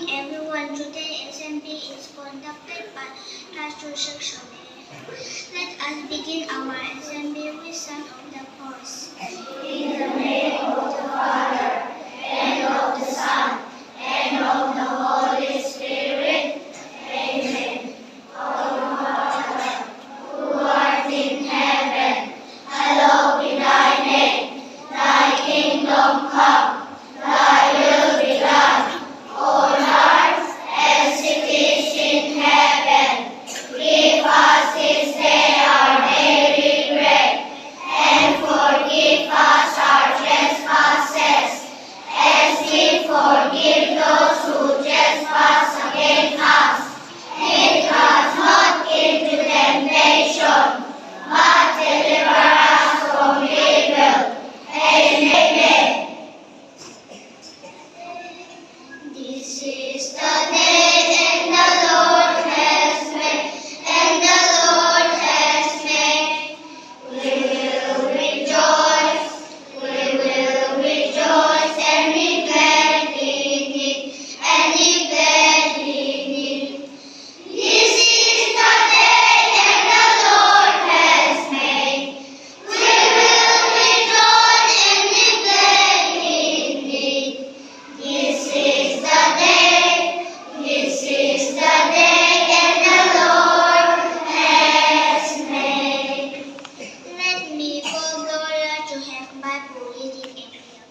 morning, everyone. Today assembly is conducted by Pastor Section. Let us begin our assembly with some of the chorus. In the name of the Father, and of the Son, and of the Holy Spirit. Amen. Our Father, who art in heaven, hallowed be thy name. Thy kingdom come, thy will be done, on earth as it is in heaven. Give us this day our daily bread, and forgive us our trespasses, as we forgive those who trespass against us. Lead us not into temptation, but deliver us from evil. Amen. This is the day that the Lord has made, and the Lord has made. We will rejoice and be glad in it, and be glad in it. This is the day that the Lord has made. We will rejoice and be glad in it. This is the day that the Lord has made. Let me call Gloria to have Bible reading and prayer.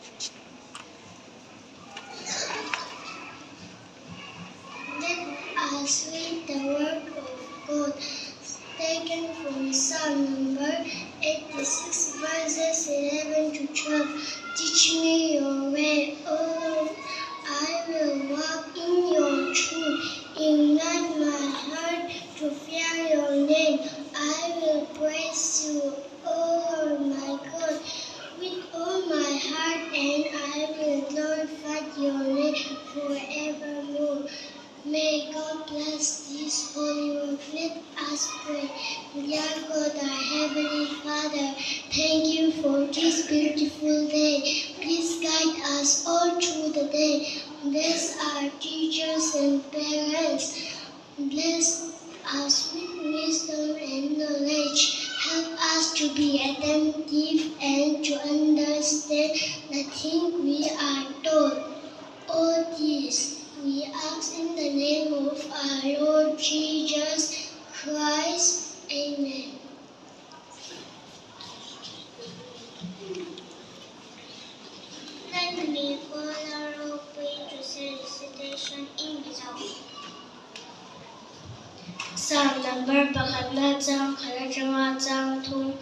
Let us read the word of God, taken from Psalm number 86, verses 11 to 12. Teach me your way, O Lord. I will walk in your truth. Ignite my heart to fear your name. I will praise you, O Lord my God, with all my heart, and I will glorify your name forevermore. May God bless this holy word. Let us pray. Dear God, our Heavenly Father, thank you for this beautiful day. Please guide us all through the day. Bless our teachers and parents. Bless us with wisdom and knowledge. Help us to be attentive and to understand the things we are taught. All this we ask in the name of our Lord Jesus Christ. Amen. Let me follow way to say recitation in Bizarre. Psalm number pakatna chang khala changa chang thum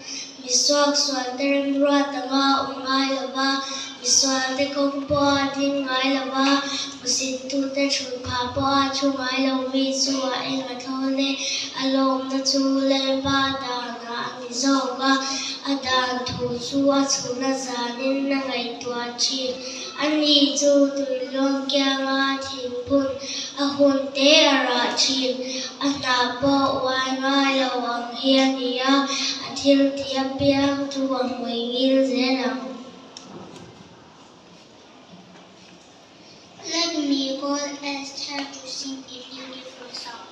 miswak swan terem ruat tanga ungai lava miswak te kong po adin ngai lava musit tu te chun pha po a chu ngai lo mi chu a eng a thole alom na chu le ba da na mi zo ga adan thu chu a chu na zanin na ngai tua chi ani chu tu long kya nga thing pun a hun te ara chin ana po wai ngai lo ang hian ia a thil thia piang tu ang moi ngil zenang. Let me call Esther to sing a beautiful song.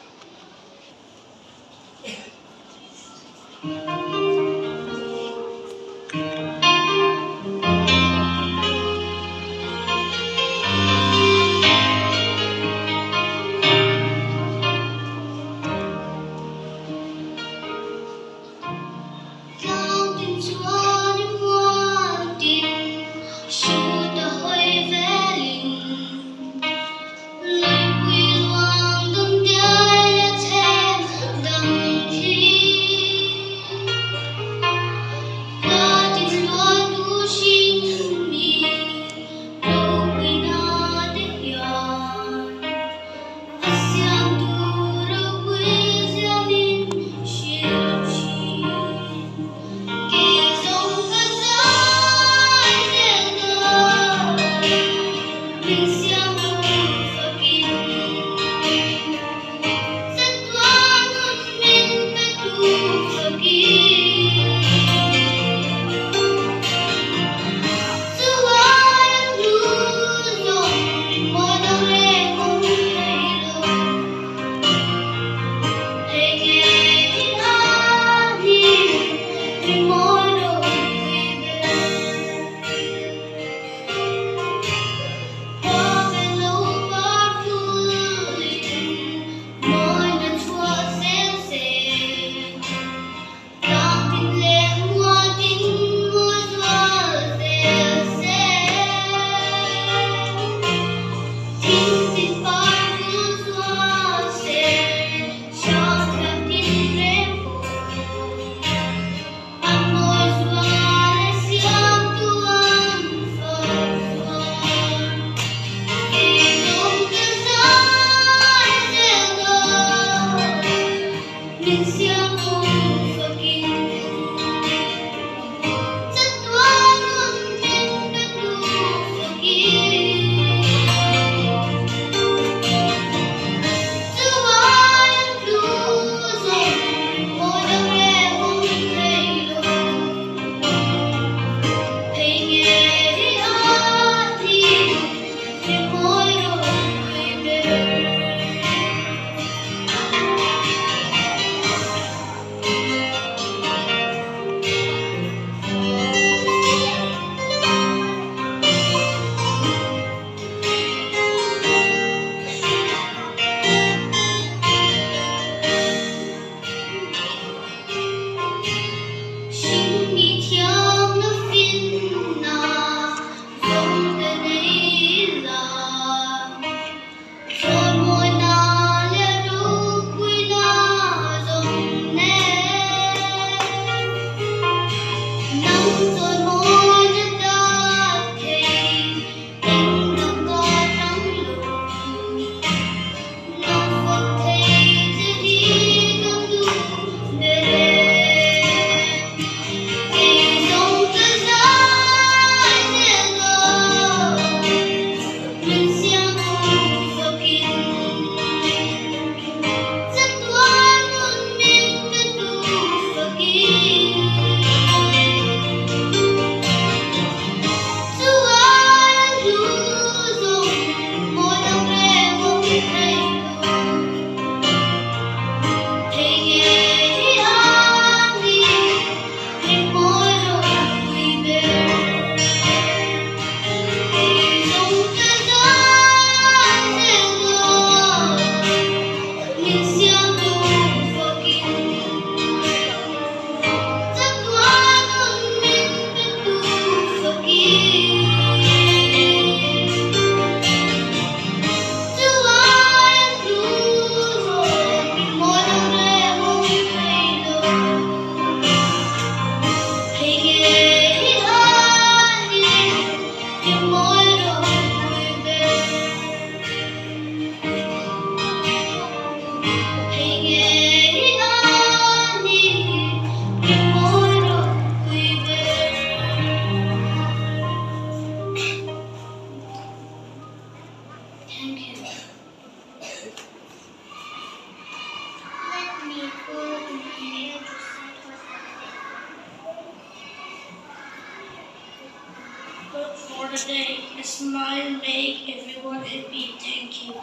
the day. A smile make everyone happy. Thank you.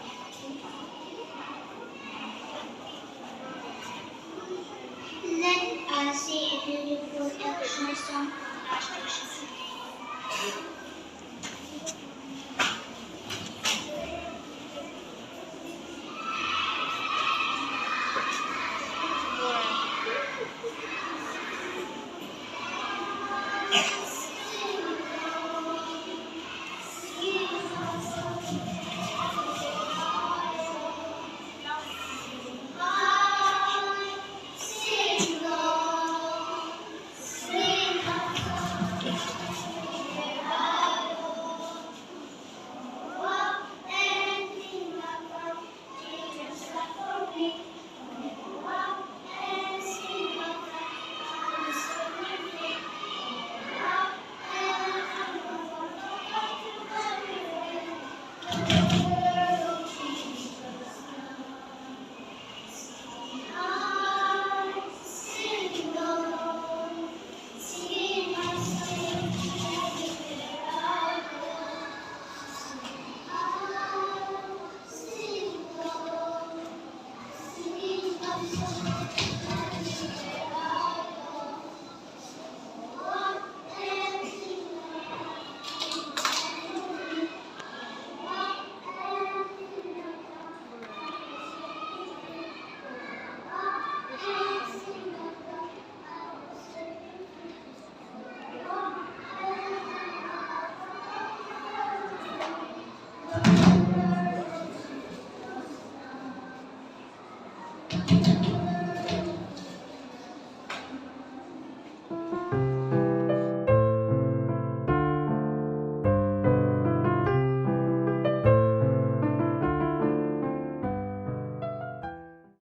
Let us see a beautiful Elshire song from SHS.